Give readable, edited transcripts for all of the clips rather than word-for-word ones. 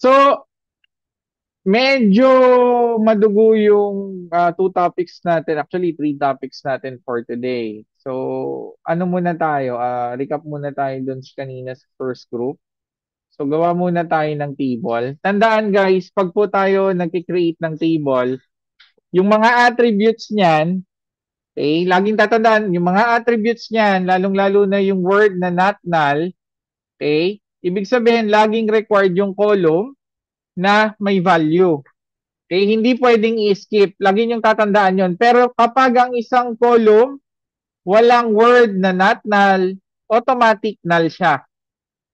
So, medyo madugo yung two topics natin. Actually, three topics natin for today. So, ano muna tayo? Recap muna tayo dun sa kanina sa first group. So, gawa muna tayo ng table. Tandaan guys, pag po tayo nag-create ng table, yung mga attributes niyan, okay, laging tatandaan, yung mga attributes niyan, lalong-lalo na yung word na not null, okay, ibig sabihin, laging required yung column na may value. Okay, hindi pwedeng i-skip. Lagi niyong tatandaan yon. Pero kapag ang isang column, walang word na not null, automatic null siya.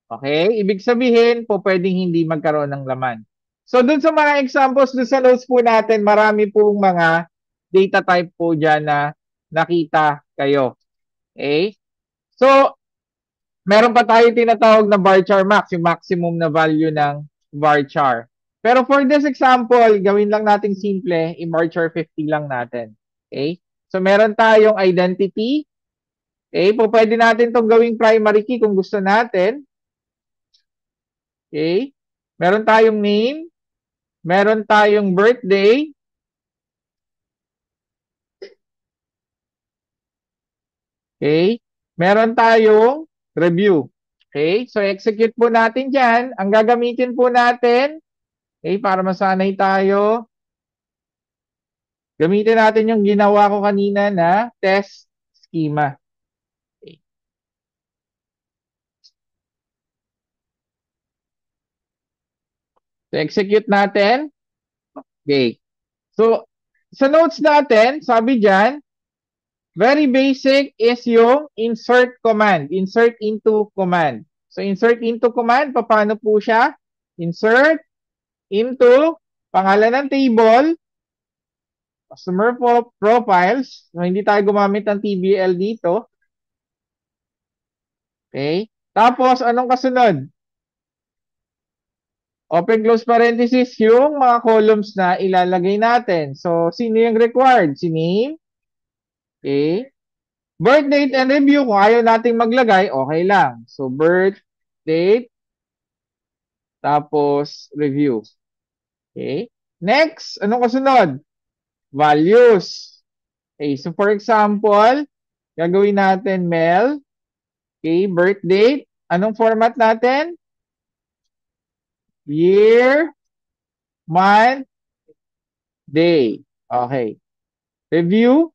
Okay? Ibig sabihin po pwedeng hindi magkaroon ng laman. So, dun sa mga examples, dun sa notes po natin, marami pong mga data type po dyan na nakita kayo. Okay? So, meron pa tayo tinatawag na varchar max, yung maximum na value ng varchar. Pero for this example, gawin lang nating simple, i-varchar 50 lang natin. Okay? So, meron tayong identity. Okay? Po, pwede natin itong gawing primary key kung gusto natin. Okay? Meron tayong name. Meron tayong birthday. Okay? Meron tayong review. Okay? So, execute po natin dyan. Ang gagamitin po natin, okay, para masanay tayo, gamitin natin yung ginawa ko kanina na test schema. Okay. So, execute natin. Okay. So, sa notes natin, sabi dyan, very basic is yung insert command. Insert into command. So, insert into command, paano po siya? Insert into pangalan ng table, customer profiles. So, hindi tayo gumamit ng TBL dito. Okay? Tapos, anong kasunod? Open close parenthesis yung mga columns na ilalagay natin. So, sino yung required? Si name. Okay. Birth date and review. Kung ayaw nating maglagay, okay lang. So, birth date. Tapos, review. Okay. Next, anong kasunod? Values. Okay. So, for example, gagawin natin Mel. Okay. Birth date. Anong format natin? Year, month, day. Okay. Review.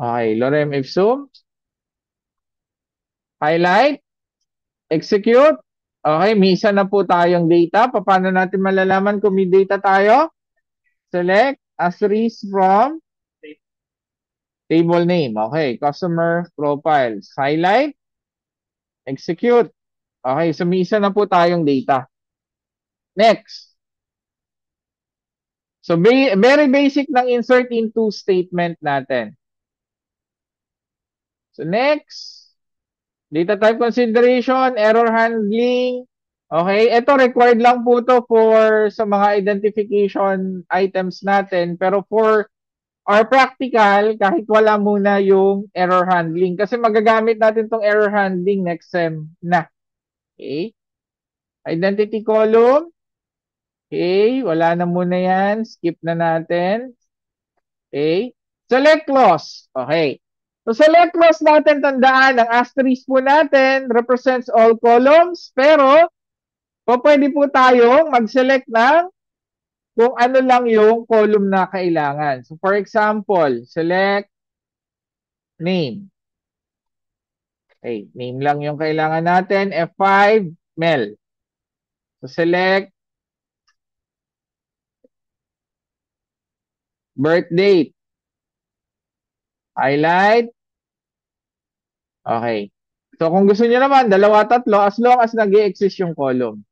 Okay. Lorem ipsum. Highlight. Execute. Okay. May isa na po tayong data. Paano natin malalaman kung may data tayo? Select asterisk from table name. Okay. Customer profiles. Highlight. Execute. Okay. So, may isa na po tayong data. Next. So, very basic ng insert into statement natin. So, next. Data type consideration, error handling. Okay, ito required lang po to for sa mga identification items natin. Pero for our practical, kahit wala muna yung error handling. Kasi magagamit natin tong error handling next sem na. Okay. Identity column. Okay, wala na muna yan. Skip na natin. Okay. Select clause. Okay. So, select clause natin, tandaan, ang asterisk po natin represents all columns, pero pwede po tayong mag-select ng kung ano lang yung column na kailangan. So, for example, select name. Okay, name lang yung kailangan natin. F5, Mel. So, select birth date. Highlight. Okay. So, kung gusto niyo naman, dalawa, tatlo, as long as nag-i-exist yung column.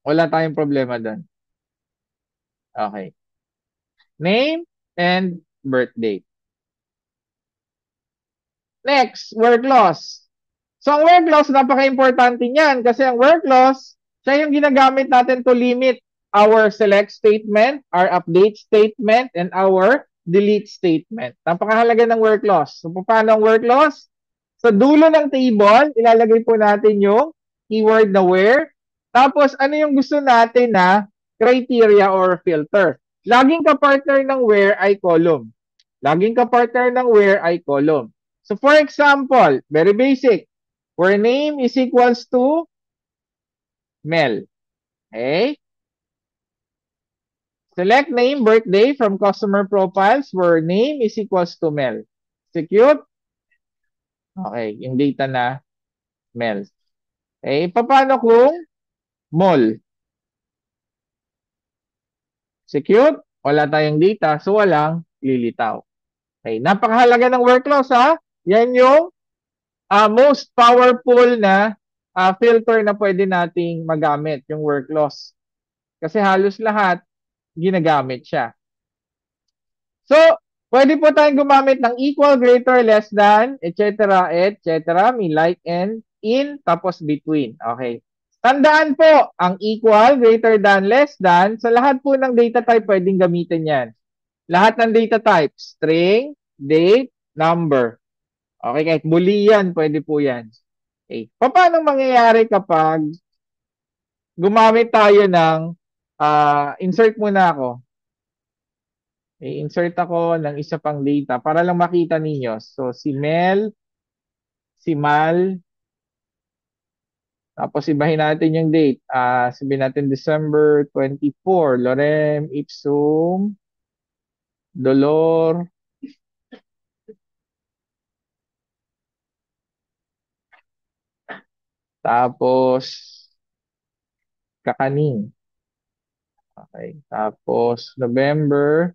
Wala tayong problema doon. Okay. Name and birth date. Next, work loss. So, ang work loss, napaka-importante niyan kasi ang work loss, siya yung ginagamit natin to limit our select statement, our update statement, and our delete statement. Napakahalaga ng work loss. So, paano ang work loss? Sa dulo ng table, ilalagay po natin yung keyword na where. Tapos, ano yung gusto natin na criteria or filter. Laging ka-partner ng where ay column. Laging ka-partner ng where ay column. So, for example, very basic. Where name is equals to Mel. Okay? Select name, birthday from customer profiles where name is equals to Mel. Execute. Okay, yung data na Mel. Okay, paano kung mall? Execute. Wala tayong data, so walang lilitaw. Okay, napakahalaga ng work loss ha. Yan yung most powerful na filter na pwede nating magamit, yung work loss. Kasi halos lahat ginagamit siya. So, pwede po tayong gumamit ng equal, greater, less than, etc., etc., may like and in, tapos between. Okay. Tandaan po, ang equal, greater than, less than, sa lahat po ng data type, pwedeng gamitin yan. Lahat ng data type, string, date, number. Okay, kahit boolean, pwede po yan. Okay. Paano mangyayari kapag gumamit tayo ng, insert muna ako. I-insert ako ng isa pang data para lang makita ninyo. So, si Mel, si Mal, tapos ibahin natin yung date. Sabihin natin December 24. Lorem, Ipsum, Dolor, tapos Kakaning. Okay. Tapos November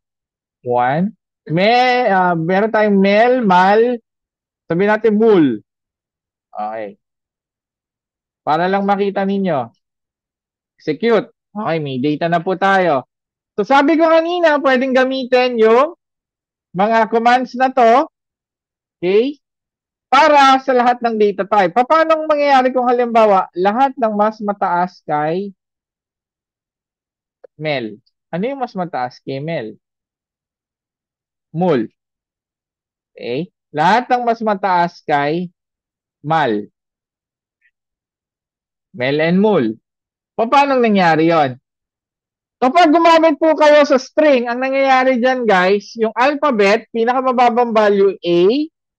1. Meron tayong Mel, Mal, sabihin natin Mul. Okay. Para lang makita ninyo. Execute. Okay, may data na po tayo. So sabi ko kanina, pwedeng gamitin yung mga commands na to, okay, para sa lahat ng data type. Paano mangyayari kung halimbawa, lahat ng mas mataas kay Mel? Ano yung mas mataas kay Mel? Mul. Okay? Lahat ng mas mataas kay Mal. Mel and Mul. Paano nangyari yon? Kapag gumamit po kayo sa string, ang nangyayari dyan guys, yung alphabet, pinakamababang value A,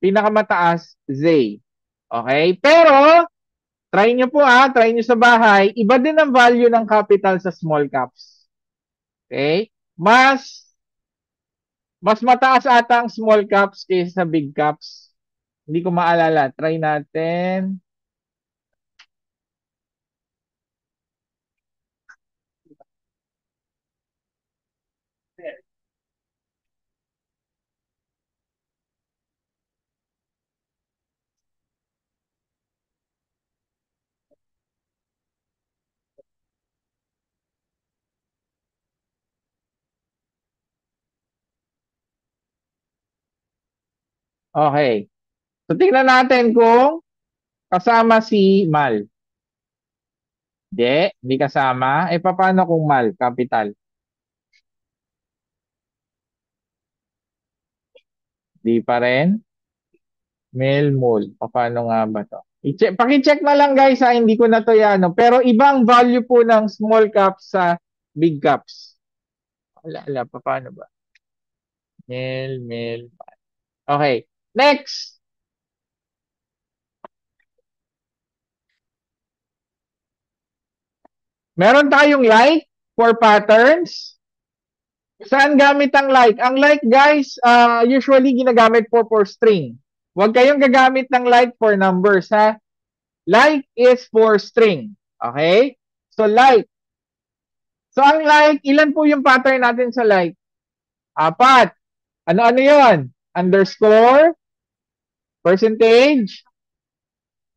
pinakamataas Z. Okay? Pero, try nyo po try nyo sa bahay, iba din ang value ng capital sa small caps. Okay? Mas mataas ata ang small caps kaysa sa big caps. Hindi ko maalala. Try natin. Okay. So, tingnan natin kung kasama si Mal. Hindi kasama. Paano kung Mal, capital? Di pa rin. Mel, Mul. Paano nga ba to? Paki-check na lang guys hindi ko na to yan. No? Pero ibang value po ng small caps sa big caps. Paano ba? Mel. Okay. Next. Meron tayong like for patterns. Saan gamit ang like? Ang like guys, usually ginagamit po for string. Huwag kayong gagamit ng like for numbers ha. Like is for string. Okay? So like. So ang like, ilan po yung pattern natin sa like? 4. Ano yon? Underscore, percentage,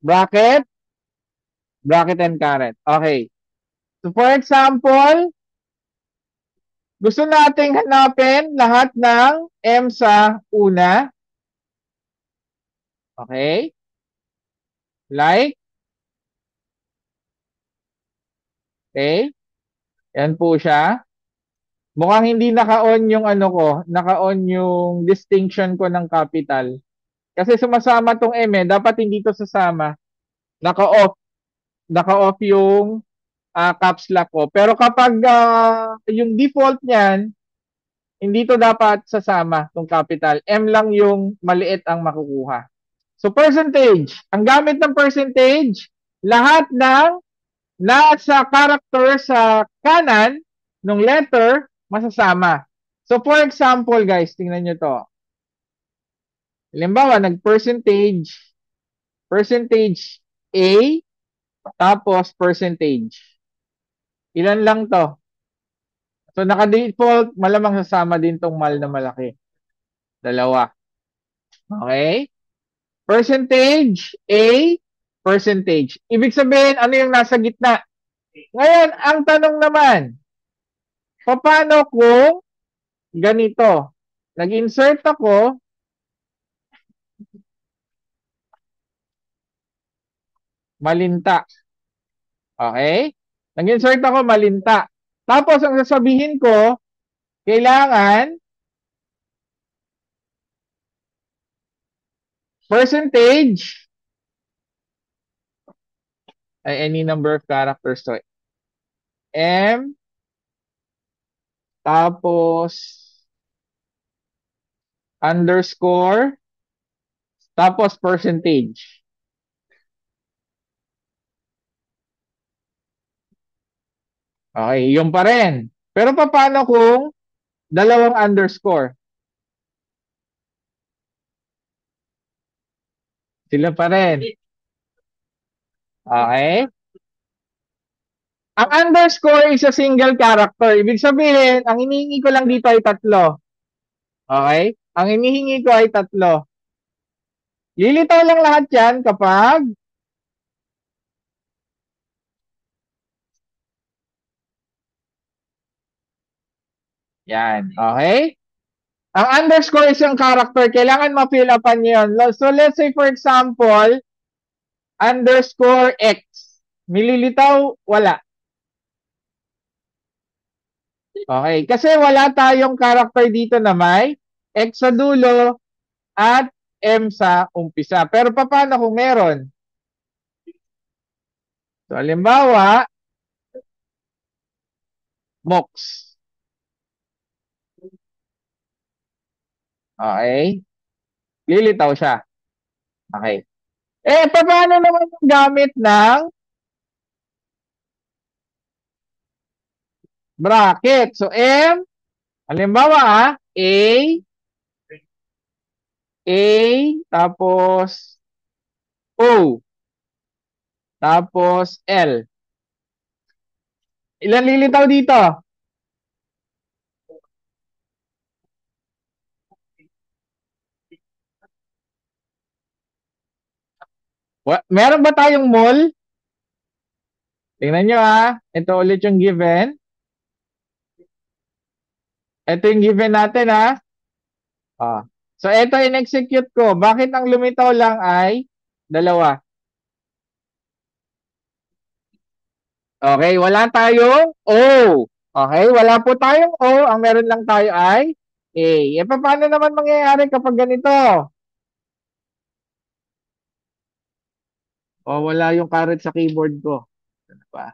bracket, and caret. Okay. So for example, gusto nating hanapin lahat ng M sa una. Okay? Like. Okay? Yan po siya. Mukhang hindi naka-on yung naka-on yung distinction ko ng capital. Kasi sumasama tong M dapat hindi to sasama. Naka-off. naka-off yung caps lock ko. Pero kapag yung default niyan, hindi to dapat sasama tong capital. M lang yung maliit ang makukuha. So percentage, ang gamit ng percentage, lahat ng nasa character sa kanan ng letter, masasama. So for example guys, tingnan nyo to. Halimbawa, nag-percentage, percentage A, tapos percentage. Ilan lang to? So naka-default, malamang sasama din tong mal na malaki. Dalawa. Okay? Percentage A, percentage. Ibig sabihin, ano yung nasa gitna? Ngayon, ang tanong naman, paano kung ganito? Nag-insert ako, malinta. Okay? Nag-insert ako, malinta. Tapos, ang sasabihin ko, kailangan percentage, ay any number of characters to. M, tapos, underscore, tapos percentage. Okay, yung pa rin. Pero paano kung dalawang underscore? Sila pa rin. Okay? Ang underscore is a single character. Ibig sabihin, ang hinihingi ko lang dito ay tatlo. Okay? Ang hinihingi ko ay tatlo. Lilitaw lang lahat yan kapag yan. Okay? Ang underscore is yung character. Kailangan ma-fill upan yun. So, let's say for example, underscore X. Mililitaw, wala. Okay? Kasi wala tayong character dito na may X sa dulo at M sa umpisa. Pero paano kung meron? So, halimbawa, MOX. Okay? Lilitaw siya. Okay. Paano naman yung gamit ng bracket? So, M, halimbawa, A, tapos O, tapos L. Ilan lilitaw dito? Meron ba tayong mall? Tingnan nyo Ito ulit yung given. Ito yung given natin Ah. So, ito in-execute ko. Bakit ang lumitaw lang ay dalawa? Okay, wala tayong O. Okay, wala po tayong O. Ang meron lang tayo ay A. Paano naman mangyayari kapag ganito? Wala yung caret sa keyboard ko. Ano pa?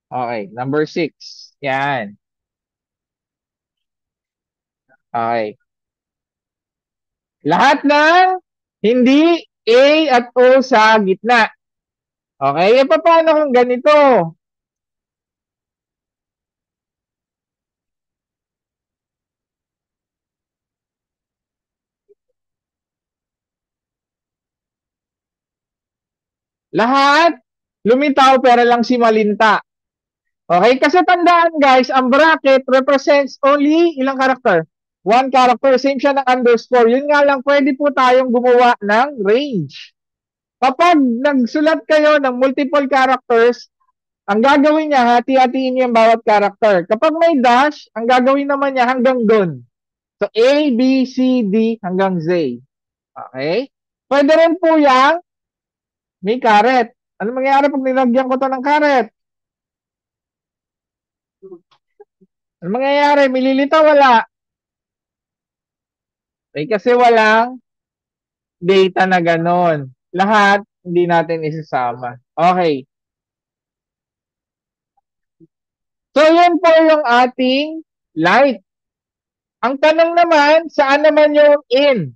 Okay, number 6. Yan. Okay. Lahat ng hindi A at O sa gitna. Okay, paano kung ganito? Lahat lumitaw pero lang si Malinta. Okay, kasi tandaan guys, ang bracket represents only ilang character? One character, same siya ng underscore. Yun nga lang, pwede po tayong gumawa ng range. Kapag nagsulat kayo ng multiple characters, ang gagawin niya, hati-hatiin niya yung bawat character. Kapag may dash, ang gagawin naman niya hanggang doon. So, A, B, C, D, hanggang Z. Okay? Pwede rin po yung may caret. Ano mangyayari pag nilagyan ko to ng caret? Ano mangyayari? Mililita wala. Kasi walang data na ganon. Lahat hindi natin isasama. Okay. So, yun po yung ating light. Ang tanong naman, saan naman yung in?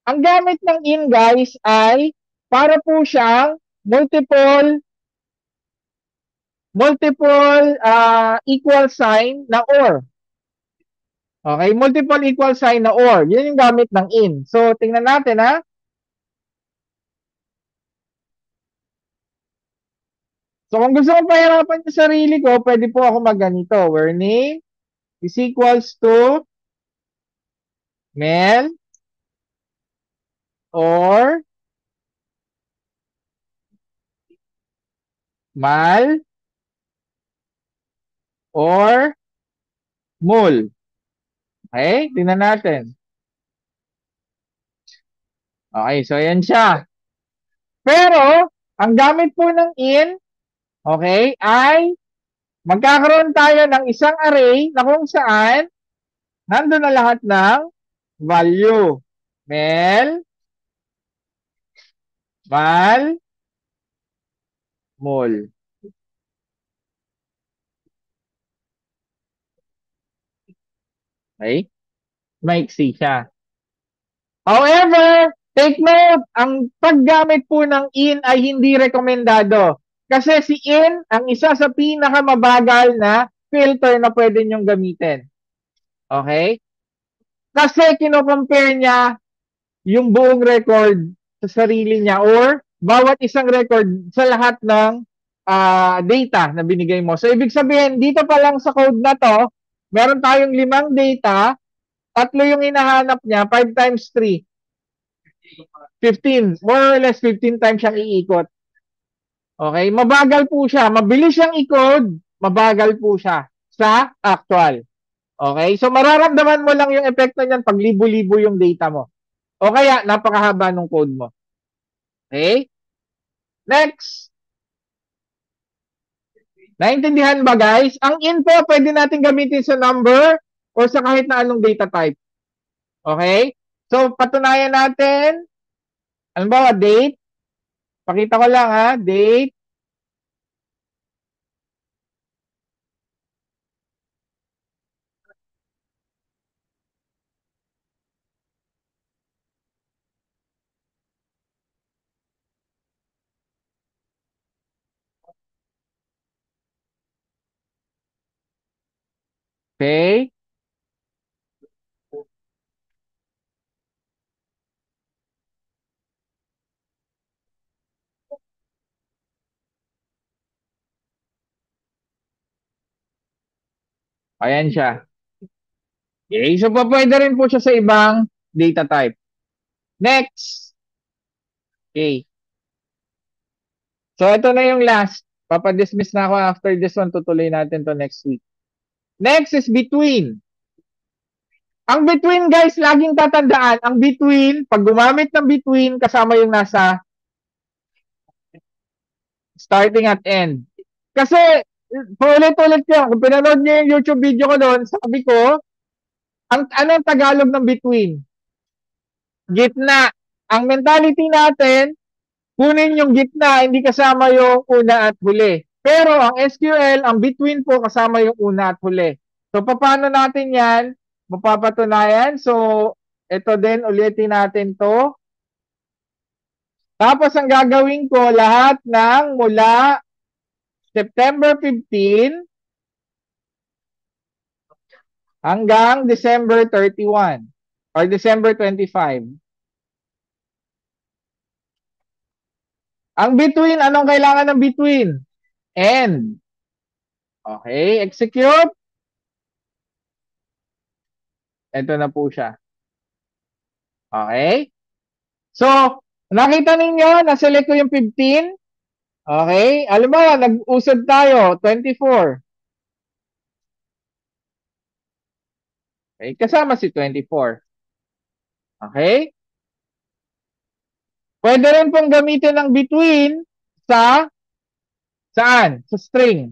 Ang gamit ng in, guys, ay para po siyang multiple equal sign na or. Okay, multiple equal sign na or. Yun yung gamit ng in. So, tingnan natin ha. So, kung gusto kong pahirapan yung sarili ko, pwede po ako magganito. Where name is equals to Mel or Mal or Mul. Okay, tingnan natin. Okay, so yan siya. Pero, ang gamit po ng in, okay, ay magkakaroon tayo ng isang array na kung saan nandun na lahat ng value. Mel, Mal, Mul. Okay? Maiksi siya. However, take note, ang paggamit po ng in ay hindi rekomendado. Kasi si in, ang isa sa pinakamabagal na filter na pwede nyong gamitin. Okay? Kasi kino-compare niya yung buong record sa sarili niya or bawat isang record sa lahat ng data na binigay mo. So, ibig sabihin, dito pa lang sa code na to, meron tayong 5 data, 3 yung hinahanap niya, 5 times 3, 15. More or less 15 times siyang iikot. Okay? Mabagal po siya. Mabilis siyang i-code, mabagal po siya sa actual. Okay? So, mararamdaman mo lang yung epekto niyan pag libo-libo yung data mo. O kaya, napakahaba ng code mo. Okay? Next. Naintindihan ba, guys? Ang info, pwede natin gamitin sa number o sa kahit na anong data type. Okay? So, patunayan natin. Ano ba, date? Pakita ko lang ha, date. Okay? Ayan siya. Okay? So, pwede rin po siya sa ibang data type. Next. Okay. So, ito na yung last. Papadismiss na ako after this one. Tutuloy natin to next week. Next is between. Ang between, guys, laging tatandaan. Ang between, pag gumamit ng between, kasama yung nasa starting at end. Kasi, paulit-ulit yan. Kung pinanood niyo yung YouTube video ko doon, sabi ko, anong Tagalog ng between? Gitna. Ang mentality natin, kunin yung gitna, hindi kasama yung una at huli. Pero ang SQL, ang between po kasama yung una at huli. So, paano natin yan mapapatunayan? So, ito din, ulitin natin to. Tapos, ang gagawin ko, lahat ng mula September 15 hanggang December 31 or December 25. Ang between, anong kailangan ng between? End. Okay, execute. Ito na po siya. Okay? So, nakita ninyo, na-select ko yung 15. Okay? Alam mo, nag-usad tayo, 24. Okay? Kasama si 24. Okay? Pwede rin pong gamitin ng between sa saan? Sa string.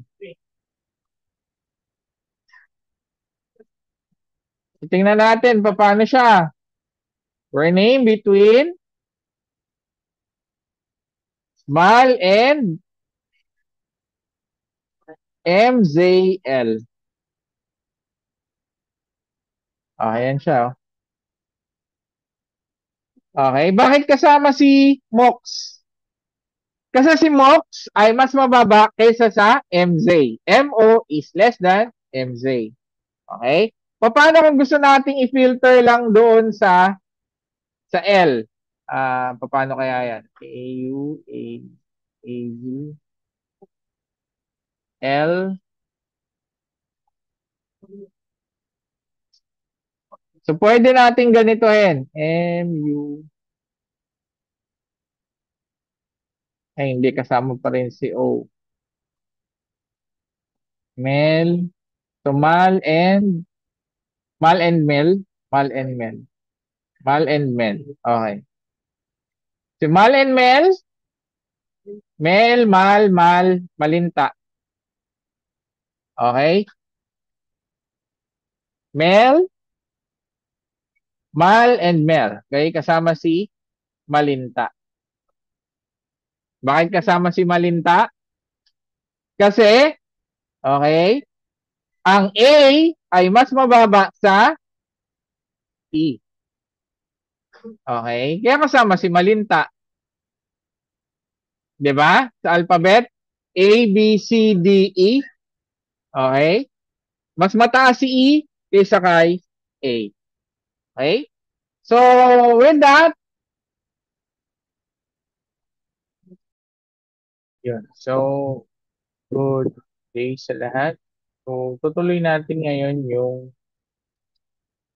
Tingnan natin paano siya. Rename between Mal and MZL. Ayan siya. Oh. Okay. Bakit kasama si Mox? Kasi si Mox ay mas mababa kaysa sa MZ. MO is less than MZ. Okay? Paano kung gusto nating i-filter lang doon sa L? Paano kaya yan? A, U, L. So, pwede natin ganitohin. M, U. Ay, hindi kasama pa rin si O. Mel. So, Mal and Mel. Mal and Mel. Mal and Mel. Okay. Si Mal and Mel. Mel, Mal, Mal, Malinta. Okay? Mel, Mal and Mel. Okay? Kasama si Malinta. Bakit kasama si Malinta? Kasi, okay, ang A ay mas mababa sa E. Okay? Kaya kasama si Malinta. 'Di ba? Sa alphabet, A, B, C, D, E. Okay? Mas mataas si E kaysa kay A. Okay? So, with that, yun. So, good day sa lahat. So, tutuloy natin ngayon yung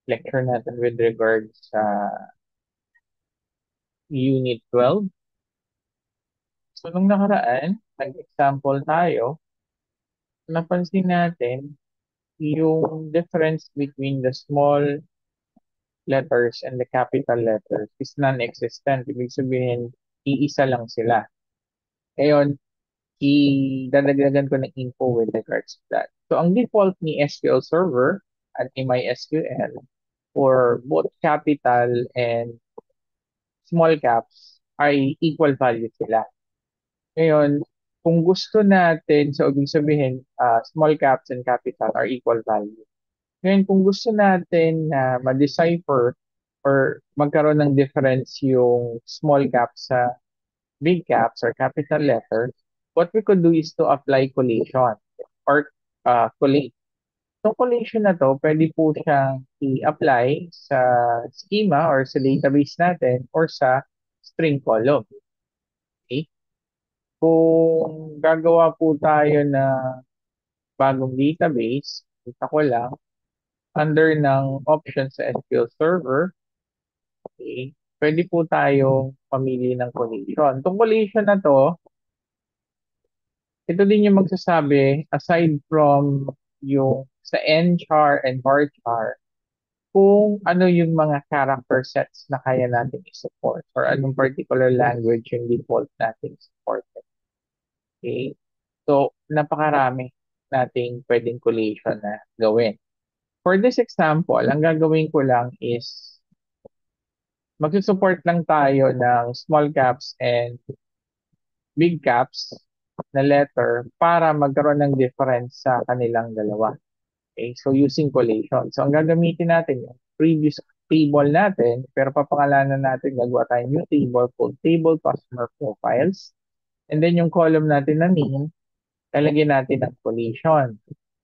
lecture natin with regards sa Unit 12. So, nung nakaraan, nag-example tayo, napansin natin yung difference between the small letters and the capital letters is non-existent. Ibig sabihin, iisa lang sila. Ngayon, idadagdagan ko ng info with regards to that. So, ang default ni SQL Server at ni MySQL for both capital and small caps ay equal value sila. Ngayon, kung gusto natin, so ibig sabihin, small caps and capital are equal value. Ngayon, kung gusto natin na ma-decipher or magkaroon ng difference yung small caps sa big caps or capital letters, what we could do is to apply collation or collate. Itong collation na to, pwede po siyang i-apply sa schema or sa database natin or sa string column. Okay? Kung gagawa po tayo na bagong database, kita ko lang, under ng options sa SQL Server, okay, pwede po tayong pamili ng collation. Itong collation na to, ito din yung magsasabi, aside from yung sa nchar and varchar, kung ano yung mga character sets na kaya natin i-support or anong particular language yung default natin support. Okay? So, napakarami nating pwedeng collation na gawin. For this example, ang gagawin ko lang is magsusupport lang tayo ng small caps and big caps na letter para magkaroon ng difference sa kanilang dalawa. Okay, so using collation. So ang gagamitin natin yung previous table natin, pero papangalanan natin, gagawa tayo new table called table customer profiles. And then yung column natin na name, lalagyan natin ng collation.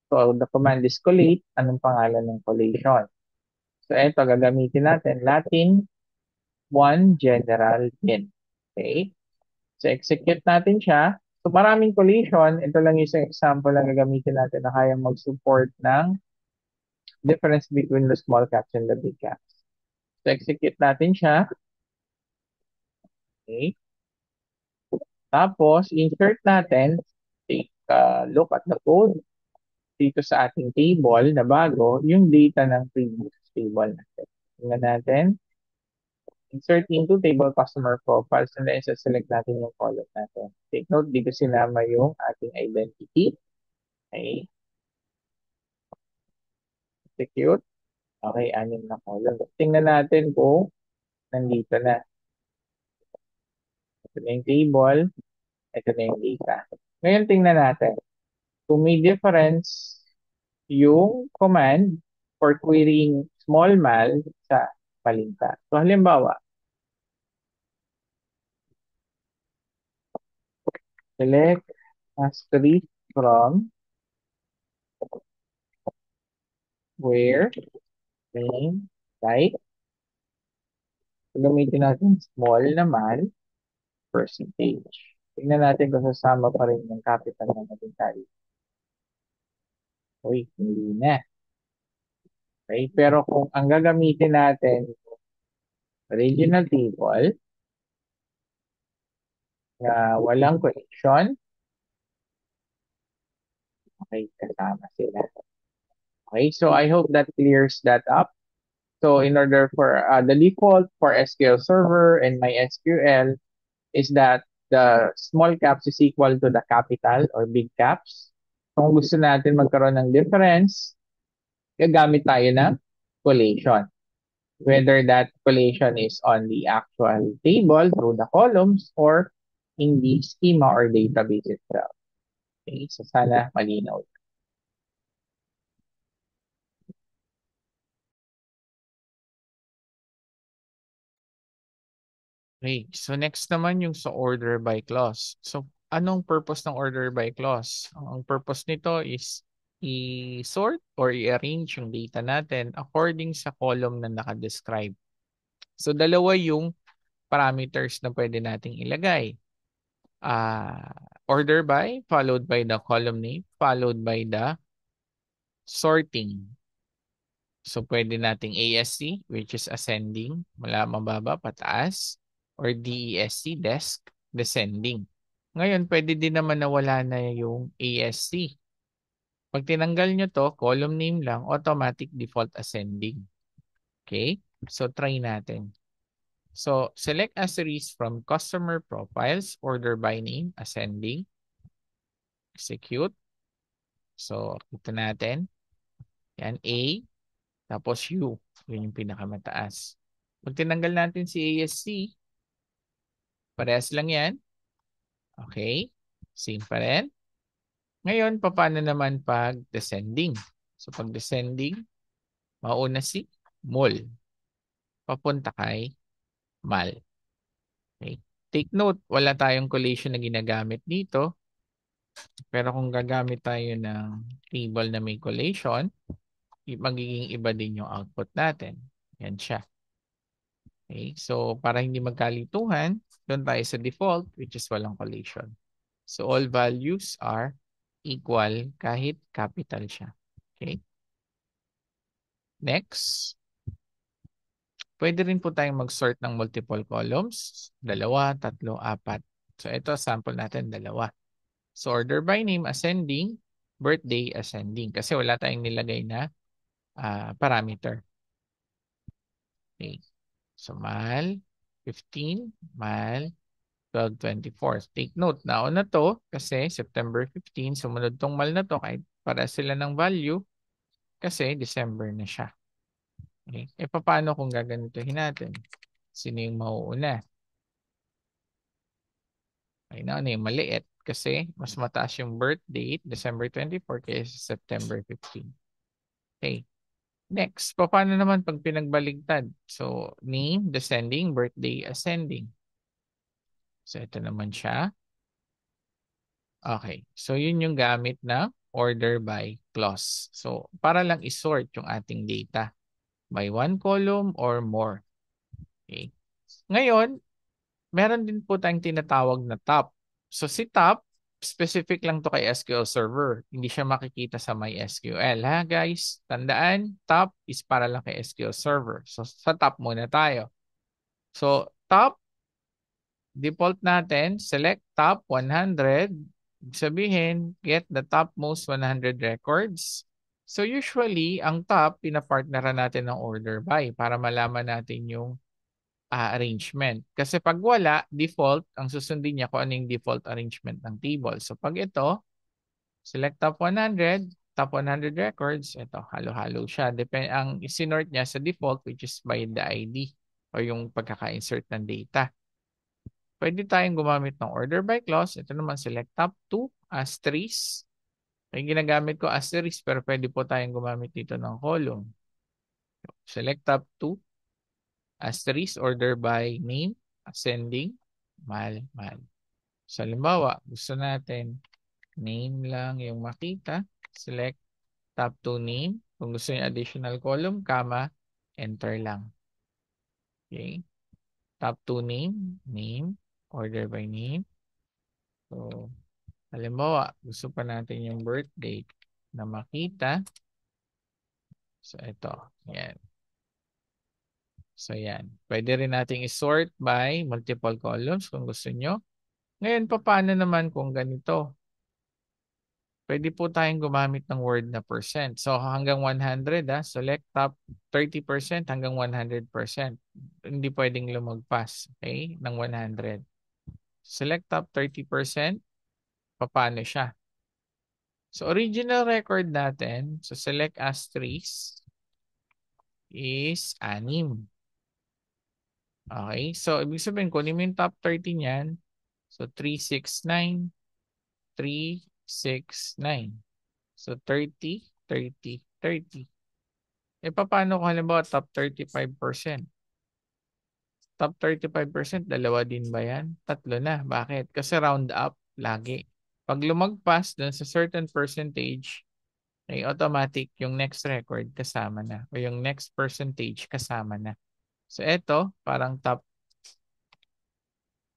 So the command is collate, anong pangalan ng collation? So ito, gagamitin natin Latin 1 general bin. Okay? So execute natin siya. So maraming collation, ito lang yung isang example na gagamitin natin na kayang mag-support ng difference between the small caps and the big caps. So, execute natin siya. Okay. Tapos, insert natin. Take a look at the code. Dito sa ating table na bago, yung data ng previous table natin. Tingnan natin. Insert into table customer profiles and then select natin yung column natin. Take note, dito sinama yung ating identity. Okay. Execute. Okay, anim na column. Tingnan natin kung nandito na. Ito na yung table. Ito na yung data. Ngayon, tingnan natin. Kung may difference yung command for querying small mal sa palinta. So, halimbawa, select asterisk from where name type. Gamitin natin small naman percentage. Tingnan natin kung sasama pa rin yung capital na natin tayo. Uy, hindi na. Okay? Pero kung ang gagamitin natin, original table na walang connection, okay, kasama sila. Okay, so I hope that clears that up. So in order for the default for SQL Server and MySQL is that the small caps is equal to the capital or big caps. Kung gusto natin magkaroon ng difference, gagamit tayo ng collation. Whether that collation is on the actual table through the columns or in the schema or database itself. Okay, so sana malinaw. Okay, so next naman yung sa order by clause. So anong purpose ng order by clause? Ang purpose nito is i-sort or i-arrange yung data natin according sa column na naka-describe. So dalawa yung parameters na pwede nating ilagay. Order by, followed by the column name, followed by the sorting. So pwede nating ASC, which is ascending, mula mababa pataas, or DESC, desk, descending. Ngayon, pwede din naman na wala na yung ASC. Pag tinanggal nyo to, column name lang, automatic default ascending. Okay? So try natin. So select asterisk from customer profiles, order by name, ascending. Execute. So ito natin. Yan, A. Tapos U. Yun yung pinakamataas. Pag tinanggal natin si ASC, parehas lang yan. Okay. Same pa rin. Ngayon, paano naman pag descending? So pag descending, mauna si mol. Papunta kay mal. Okay. Take note, wala tayong collation na ginagamit dito. Pero kung gagamit tayo ng table na may collation, magiging iba din yung output natin. Yan siya. Okay, so para hindi magkalituhan, doon tayo sa default, which is walang collation. So all values are equal kahit capital siya. Okay. Next, pwede rin po tayong mag-sort ng multiple columns. 2, 3, 4. So ito, sample natin, 2. So order by name, ascending, birthday, ascending. Kasi wala tayong nilagay na parameter. Okay. So mal, 15, mal, 12/24. Take note, nauna to kasi September 15, sumunod tong mal na to kahit para sila ng value kasi December na siya. Okay. E paano kung gaganituhin natin? Sino yung mauuna? Ay na, ano yung maliit kasi mas mataas yung birth date, December 24 kaysa September 15. Okay. Next, paano naman pag pinagbaligtad? So, name, descending, birthday, ascending. So, ito naman siya. Okay. So, yun yung gamit na order by clause. So, para lang isort yung ating data by one column or more. Okay. Ngayon, meron din po tayong tinatawag na top. So, si top, specific lang to kay SQL Server. Hindi siya makikita sa MySQL. Ha, guys? Tandaan, top is para lang kay SQL Server. So, sa top muna tayo. So, top, default natin, select top 100. Sabihin, get the topmost 100 records. So usually, ang top, pinapartneran natin ng order by para malaman natin yung arrangement. Kasi pag wala, default, ang susundin niya kung ano yung default arrangement ng table. So pag ito, select top 100 records, ito, halo-halo siya. Ang isinort niya sa default, which is by the ID o yung pagkaka-insert ng data. pwede tayong gumamit ng order by clause. Ito naman, select top 2, asterisk. Ay ginagamit ko asterisk pero pwede po tayong gumamit dito ng column. Select top 2, asterisk, order by name, ascending, mal, mal. So, halimbawa, gusto natin name lang yung makita. Select top 2 name. Kung gusto yung additional column, comma, enter lang. Okay. Top 2 name, name, order by name. So, halimbawa, gusto pa natin yung birth date na makita. So, ito. Yan. So, yan. Pwede rin nating isort by multiple columns kung gusto nyo. Ngayon, paano naman kung ganito? Pwede po tayong gumamit ng word na percent. So, hanggang 100, select top 30% hanggang 100%. Hindi pwedeng lumagpas, okay, ng 100. Select top 30%, paano siya? So, original record natin, so select asterisk is 6. Okay, so ibig sabihin, kunin mo yung top 30 niyan. So, 369, 369. So, 30, 30, 30. Eh, paano kung halimbawa top 35%? Top 35%, dalawa din ba yan? Tatlo na. Bakit? Kasi round up lagi. Pag lumagpas dun sa certain percentage, ay automatic yung next record kasama na. O yung next percentage kasama na. So, eto, parang top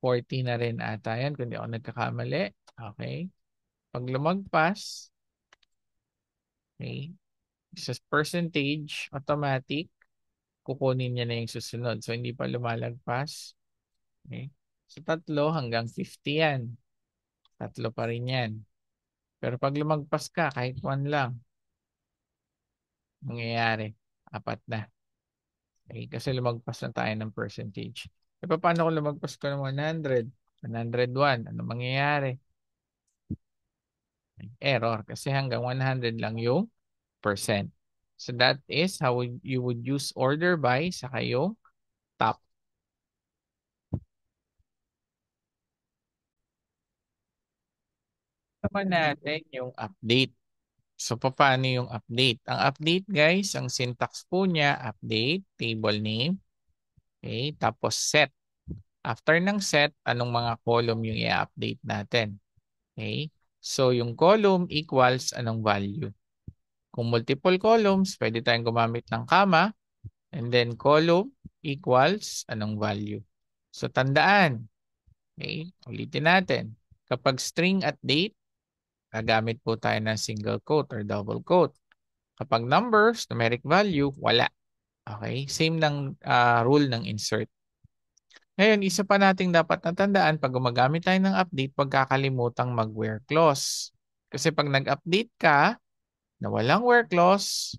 40 na rin ata yan, kung di ako nagkakamali. Okay. Pag lumagpas, okay, sa percentage, automatic, kukunin niya na yung susunod. So, hindi pa lumalagpas. Okay. So, 3 hanggang 50 yan. 3 pa rin yan. Pero pag lumagpas ka, kahit 1 lang, mangyayari. 4 na. Okay. Kasi lumagpas na tayo ng percentage. E paano kung lumagpas ko ng 100? 101. Ano mangyayari? Error. Kasi hanggang 100 lang yung percent. So that is how you would use order by sa kayong top. Naman natin yung update. So, paano yung update? Ang update, guys, ang syntax po niya, update, table name, okay, tapos set. After ng set, anong mga column yung i-update natin? Okay? So, yung column equals anong value? Kung multiple columns, pwede tayong gumamit ng comma, and then column equals anong value? So, tandaan, okay, ulitin natin. Kapag string at date, gagamit po tayo ng single quote or double quote. Kapag numbers, numeric value, wala. Okay? Same ng rule ng insert. Ngayon, isa pa nating dapat natandaan pag gumagamit tayo ng update, pag kakalimutang mag-where clause. Kasi pag nag-update ka na walang where clause,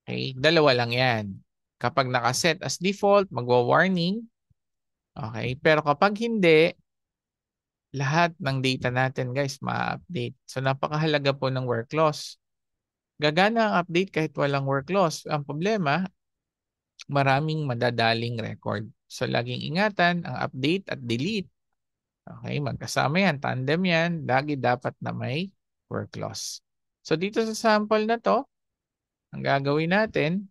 okay, dalawa lang yan. Kapag nakaset as default, magwa-warning. Okay? Pero kapag hindi, lahat ng data natin, guys, ma-update. So, napakahalaga po ng where clause. Gagana ang update kahit walang where clause. Ang problema, maraming madadaling record. So, laging ingatan ang update at delete. Okay, magkasama yan, tandem yan. Lagi dapat na may where clause. So, dito sa sample na to, ang gagawin natin,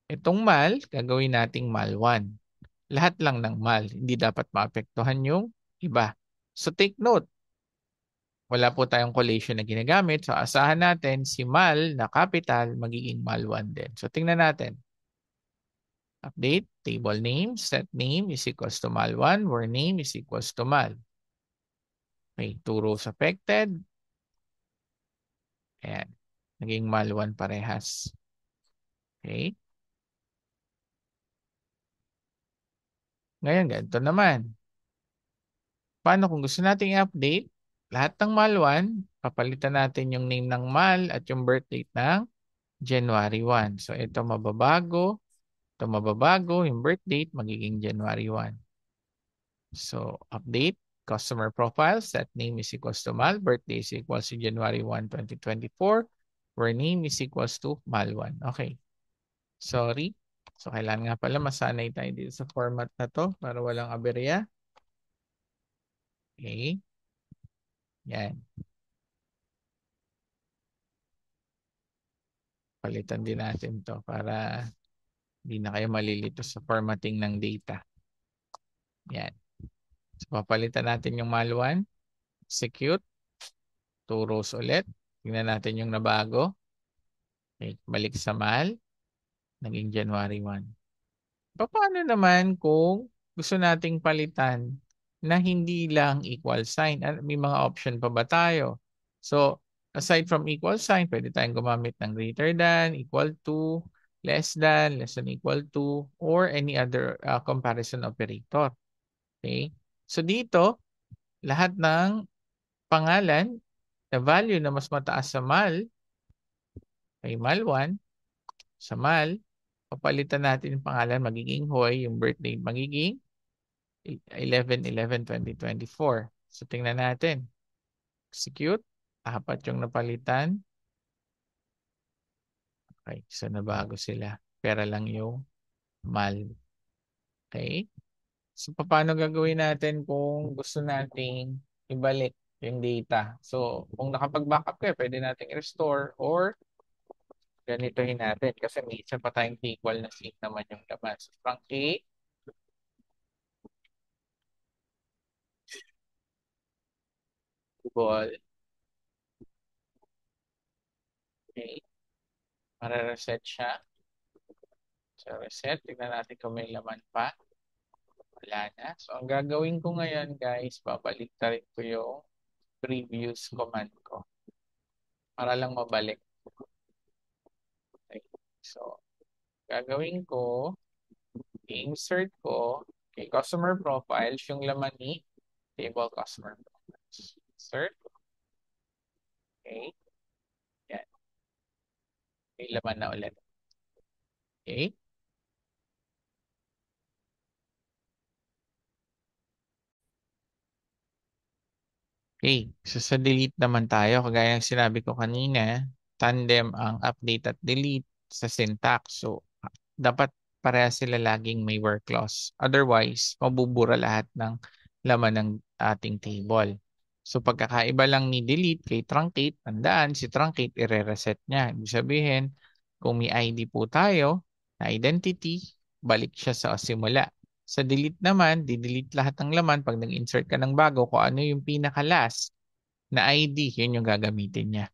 itong mal, gagawin nating mal1. Lahat lang ng mal. Hindi dapat maapektuhan yung iba. So, take note, wala po tayong collation na ginagamit. So, asahan natin si mal na capital magiging mal1 din. So, tingnan natin. Update, table name, set name is equals to mal1, where name is equals to mal. May 2 rows affected. Ayan. Naging mal1 parehas. Okay. Ngayon, ganito naman. Paano kung gusto nating i-update? Lahat ng mal1, papalitan natin yung name ng mal at yung birth date ng January 1. So, ito mababago. Ito mababago. Yung birth date magiging January 1. So, update. Customer profile, set name is equals to mal, birthday is equals to January 1, 2024, where name is equals to mal1. Okay. Sorry. So, kailangan nga pala masanay tayo dito sa format na to para walang aberya. Okay? Yan. Palitan din natin to para hindi na kayo malilito sa formatting ng data. Yan. So, papalitan natin yung MAL1. Execute. 2 rows ulit. Tingnan natin yung nabago. Okay. Balik sa MAL. Naging January 1. Paano naman kung gusto nating palitan na hindi lang equal sign? May mga option pa ba tayo? So, aside from equal sign, pwede tayong gumamit ng greater than, equal to, less than equal to, or any other comparison operator. Okay? So, dito, lahat ng pangalan na value na mas mataas sa MAL ay MAL1, sa MAL, papalitan natin yung pangalan, magiging Hoy, yung birthday magiging 11/11/2024. So, tingnan natin. Execute. Apat yung napalitan. Okay. So, nabago sila. Pera lang yung MAL. Okay. So, paano gagawin natin kung gusto nating ibalik yung data? So, kung nakapag-backup kayo, pwede nating restore or ganitohin natin. Kasi may isa pa tayong equal na sheet naman yung laman. So, truncate. Equal. Okay. Mara-reset siya. So, reset. Tignan natin kung may laman pa. Wala na. So, ang gagawin ko ngayon, guys, babalik rin ko yung previous command ko para lang mabalik. Okay. So, gagawin ko, i-insert ko kay customer profiles yung laman ni table customer profiles. Insert. Okay. Yan. May laman na ulit. Okay. Okay, so sa delete naman tayo. Kagaya ng sinabi ko kanina, tandem ang update at delete sa syntax. So, dapat pareha sila laging may where clause. Otherwise, mabubura lahat ng laman ng ating table. So, pagkakaiba lang ni delete kay truncate, tandaan, si truncate i-reset niya. Ibig sabihin, kung may ID po tayo, na identity, balik siya sa simula. Sa delete naman, di-delete lahat ng laman. Pag nag-insert ka ng bago, kung ano yung pinaka-last na ID, yun yung gagamitin niya.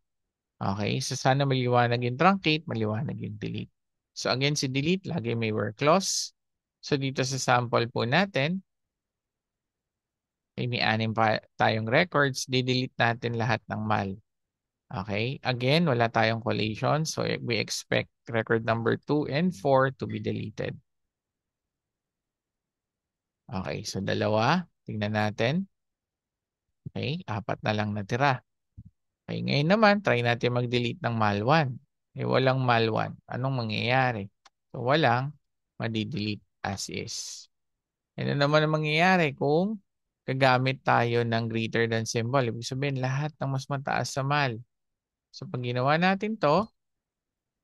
Okay? So sana maliwanag yung truncate, maliwanag yung delete. So again, si delete, lagi may where clause. So dito sa sample po natin, may 6 pa tayong records, di-delete natin lahat ng MAL. Okay? Again, wala tayong collation. So we expect record number 2 and 4 to be deleted. Okay, so dalawa. Tingnan natin. Okay, 4 na lang natira. Okay, ngayon naman, try natin mag-delete ng MAL1. Eh, walang MAL1. Anong mangyayari? So, walang madi-delete as is. Ano naman ang mangyayari kung gagamit tayo ng greater than symbol? Ibig sabihin, lahat ng mas mataas sa MAL. So, pag ginawa natin to,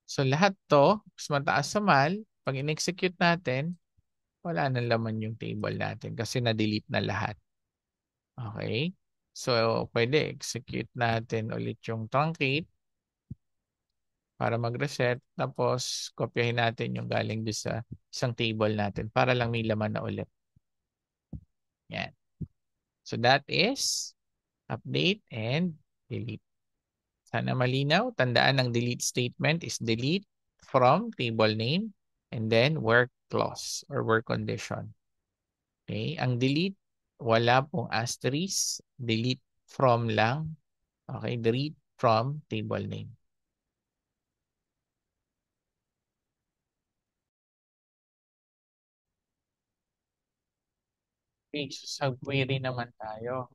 so lahat to, mas mataas sa MAL, pag in-execute natin, wala nang laman yung table natin kasi na-delete na lahat. Okay? So, pwede execute natin ulit yung truncate para mag-reset. Tapos, kopyahin natin yung galing doon sa isang table natin para lang may laman na ulit. Yan. So, that is update and delete. Sana malinaw. Tandaan ng delete statement is delete from table name and then where clause or where condition. Okay? Ang delete, wala pong asterisk. Delete from lang. Okay? Delete from table name. Okay, so subquery naman tayo.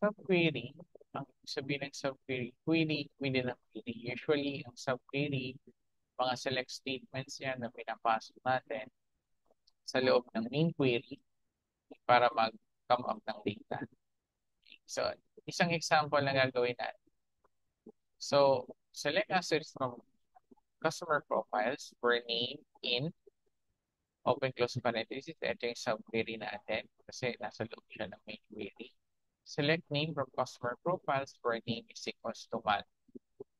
Subquery, ang ibig sabihin ng subquery, query within a query. Usually, ang subquery, mga select statements yan na pinapasok natin sa loob ng main query para mag-come up ng data. Okay, so, isang example na gagawin natin. So, select answers from customer profiles for name in open close parenthesis. Ito yung subquery natin kasi nasa loob siya ng main query. select name from customer profiles where name is equals to month.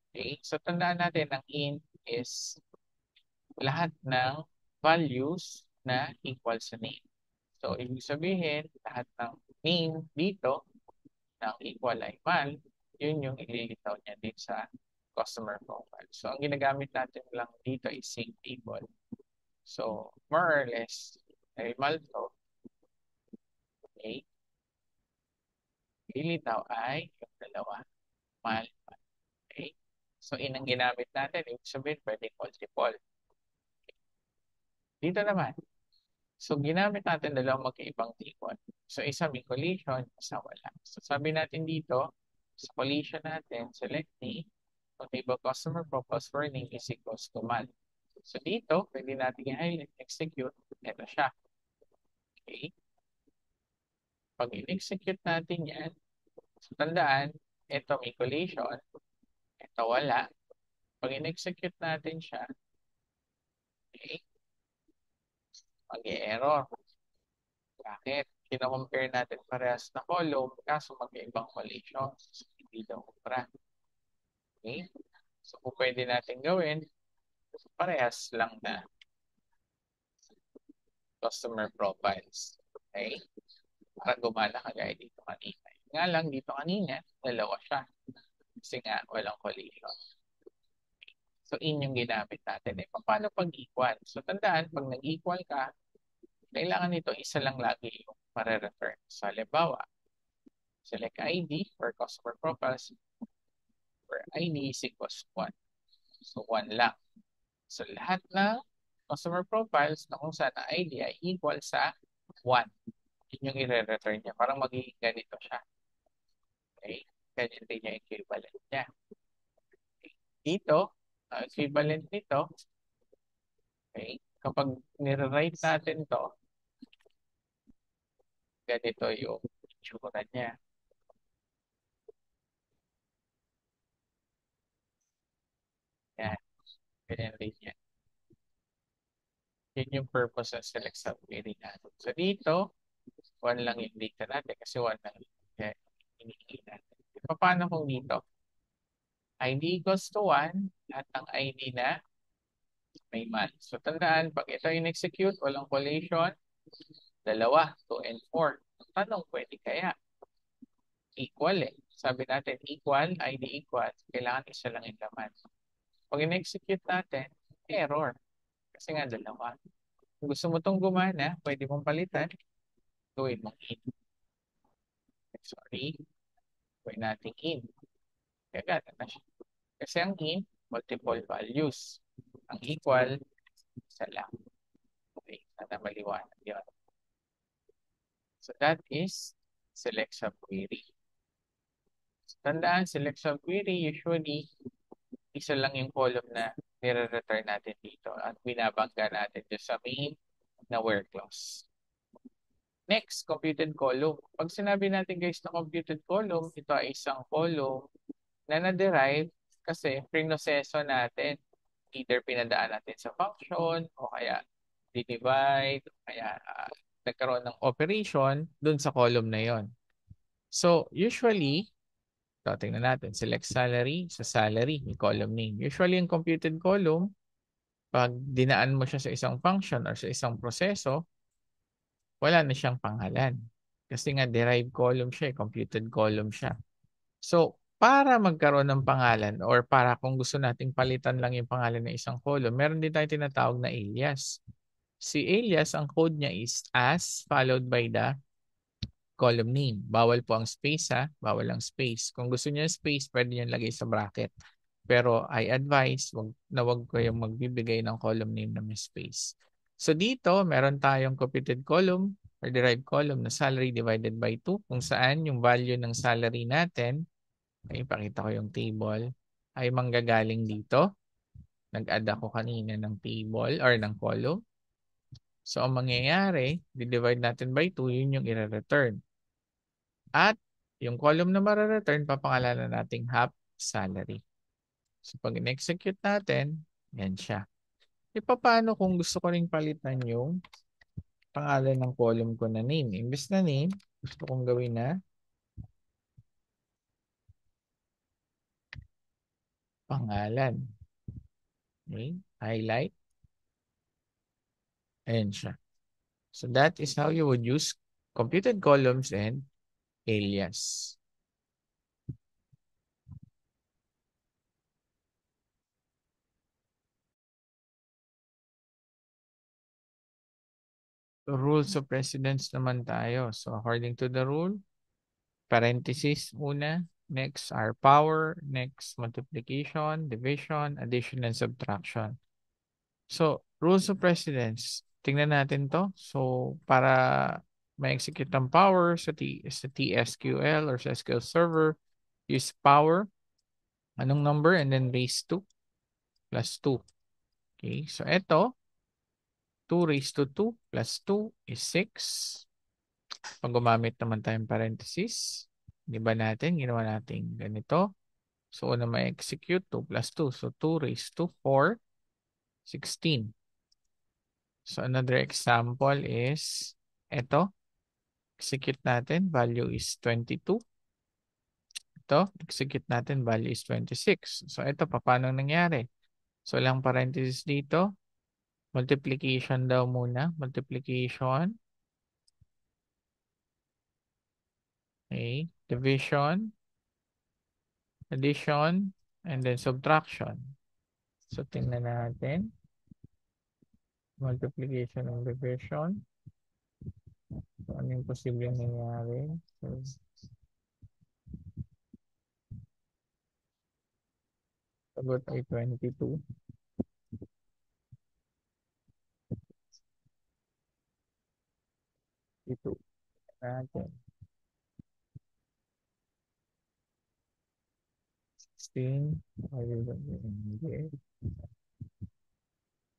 Okay? So tandaan natin ang int is lahat ng values na equal sa name. So ibig sabihin, lahat ng name dito ng equal ay val, yun yung ililitaw niya din sa customer profile. So ang ginagamit natin lang dito is same table. So more or less, ay val to, okay? Ililitaw ay yung dalawa, val. Okay? So, in ang ginamit natin, ibig sabihin, pwedeng multiple. Dito naman, so ginamit natin dalawang magkaibang table. So, isa may collision, isa wala. So, sabi natin dito, sa collision natin, select name, so table customer profiles for name is equals to month. So, dito, pwede natin i-highlight, execute, ito siya. Okay? Pag in-execute natin yan, so tandaan, ito may collision, ito wala. Pag in-execute natin siya, okay, mag-error. Bakit? Kino-compare natin parehas na column, kaso magkaibang collisions. Hindi daw ubra. Okay? So, kung pwede natin gawin, parehas lang na customer profiles. Okay? Para gumala kagaya dito kanina. Nga lang, dito kanina, dalawa siya. Kasi nga, walang collision. So, in yung ginamit natin. Eh, paano pag equal? So, tandaan, pag nag-equal ka, kailangan nito isa lang lagi yung pare-return. So, halimbawa, select ID for customer profiles where ID is equals 1. So, 1 lang. So, lahat ng customer profiles na kung saan ang ID ay equal sa 1. Yun yung i-return niya. Parang magiging ganito siya. Okay? Ganyan din yung equivalent niya. Okay. Dito, ang equivalent nito, okay, kapag nire-write natin to, ganito yung itsura niya. Yan. Ganyan din yan. Yun yung purpose ng select subquery natin. So dito, 1 lang yung data natin kasi 1 lang yung hinihingi natin. Paano kung dito? ID equals to 1 at ang ID na may month. So tandaan, pag ito in-execute, walang collation, dalawa, 2 and 4. Tanong, pwede kaya? Equal eh. Sabi natin, equal, ID equal, kailangan isa lang yung laman. Pag in-execute natin, error. Kasi nga dalawa. Kung gusto mo itong gumana, pwede mong palitan, gawin mong in. Sorry, gawin natin in. Kaya na siya. Kasi ang in, multiple values. Ang equal, isa lang. Okay, sana maliwanag yun. So that is select subquery. So, tandaan, select subquery, usually, isa lang yung column na nire-return natin dito at binabangga natin dito sa main na where clause. Next, computed column. Pag sinabi natin guys na computed column, ito ay isang column na na-derive kasi prinoseso natin. Either pinadaan natin sa function o kaya di-divide o kaya nagkaroon ng operation dun sa column na yon. So, usually, tingnan natin, select salary, sa salary, may column name. Usually, yung computed column, pag dinaan mo siya sa isang function or sa isang proseso, wala na siyang pangalan. Kasi nga derived column siya, computed column siya. So, para magkaroon ng pangalan or para kung gusto nating palitan lang yung pangalan ng isang column, meron din tayo tinatawag na alias. Si alias, ang code niya is as followed by the column name. Bawal po ang space ha. Bawal ang space. Kung gusto niya space, pwede niya lagay sa bracket. Pero I advise, wag kayong magbibigay ng column name na may space. So dito, meron tayong computed column or derived column na salary divided by 2 kung saan yung value ng salary natin, ay ipakita ko yung table, ay manggagaling dito. Nag-add ako kanina ng table or ng column. So ang mangyayari, di-divide natin by 2, yun yung i-return. At yung column na mare-return, papangalanan nating half salary. So pag in-execute natin, yan siya. E paano kung gusto ko ring palitan yung pangalan ng column ko na name? Imbes na name, gusto kong gawin na pangalan. Okay? Highlight. Ayan siya. So that is how you would use computed columns and alias. So rules of precedence naman tayo. So according to the rule, parenthesis una, next are power, next multiplication, division, addition, and subtraction. So rules of precedence, tingnan natin to. So para ma-execute ang power sa TSQL or sa SQL Server, use power, anong number, and then raise to plus 2. Okay, so ito, 2 raised to 2 plus 2 is 6. Pag gumamit naman tayong parenthesis, di ba natin, ginawa natin ganito. So, una ma-execute, 2 plus 2. So, 2 raised to 4, 16. So, another example is, ito, execute natin, value is 22. Ito, execute natin, value is 26. So, ito, paano nangyari? So, lang parenthesis dito, multiplication daw muna, multiplication, okay, division, addition, and then subtraction. So, tingnan natin. Multiplication and division. So, ano yung posibleng nangyari? So, sagot ay 22. Ito natin. 16.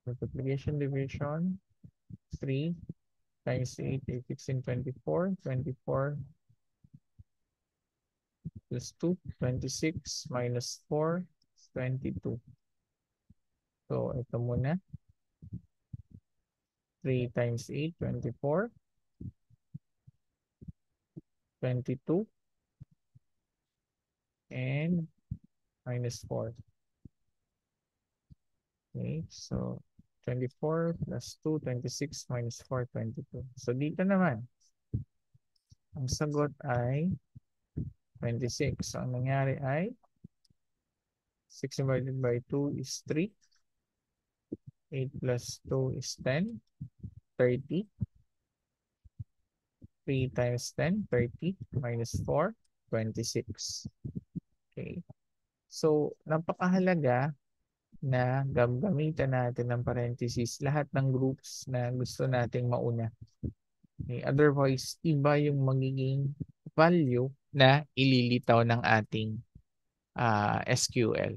Multiplication, division. 3 times 8 is 16, 24. 24 plus 2. 26 minus 4 is 22. So, ito muna. 3 times 8, 24. 22. And minus 4. Okay, so 24 plus 2, 26 minus 4, 22. So dito naman, ang sagot ay 26. So ang nangyari ay 6 divided by 2 is 3. 8 plus 2 is 10. 30. 3 times 10, 30 minus 4, 26. Okay. So, napakahalaga na gamitan natin ng parenthesis lahat ng groups na gusto nating mauna. Okay. Otherwise, iba yung magiging value na ililitaw ng ating SQL.